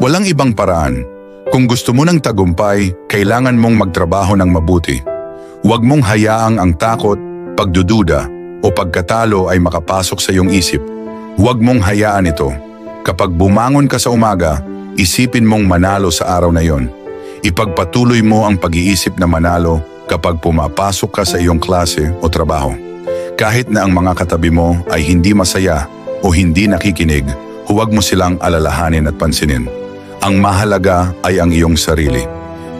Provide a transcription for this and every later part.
Walang ibang paraan. Kung gusto mo ng tagumpay, kailangan mong magtrabaho ng mabuti. Huwag mong hayaang ang takot, pagdududa o pagkatalo ay makapasok sa iyong isip. Huwag mong hayaan ito. Kapag bumangon ka sa umaga, isipin mong manalo sa araw na yon. Ipagpatuloy mo ang pag-iisip na manalo kapag pumapasok ka sa iyong klase o trabaho. Kahit na ang mga katabi mo ay hindi masaya o hindi nakikinig, huwag mo silang alalahanin at pansinin. Ang mahalaga ay ang iyong sarili.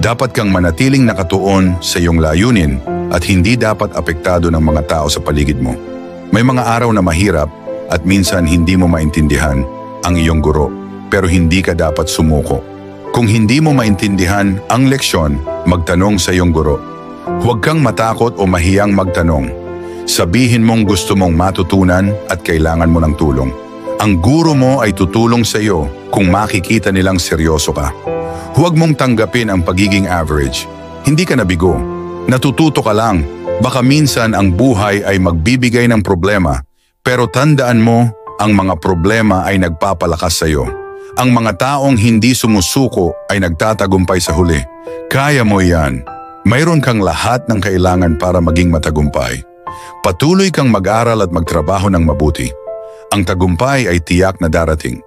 Dapat kang manatiling nakatuon sa iyong layunin at hindi dapat apektado ng mga tao sa paligid mo. May mga araw na mahirap at minsan hindi mo maintindihan ang iyong guro, pero hindi ka dapat sumuko. Kung hindi mo maintindihan ang leksyon, magtanong sa iyong guro. Huwag kang matakot o mahiyang magtanong. Sabihin mong gusto mong matutunan at kailangan mo ng tulong. Ang guro mo ay tutulong sa iyo kung makikita nilang seryoso ka. Huwag mong tanggapin ang pagiging average. Hindi ka nabigo. Natututo ka lang. Baka minsan ang buhay ay magbibigay ng problema, pero tandaan mo, ang mga problema ay nagpapalakas sa iyo. Ang mga taong hindi sumusuko ay nagtatagumpay sa huli. Kaya mo yan. Mayroon kang lahat ng kailangan para maging matagumpay. Patuloy kang mag-aral at magtrabaho ng mabuti. Ang tagumpay ay tiyak na darating.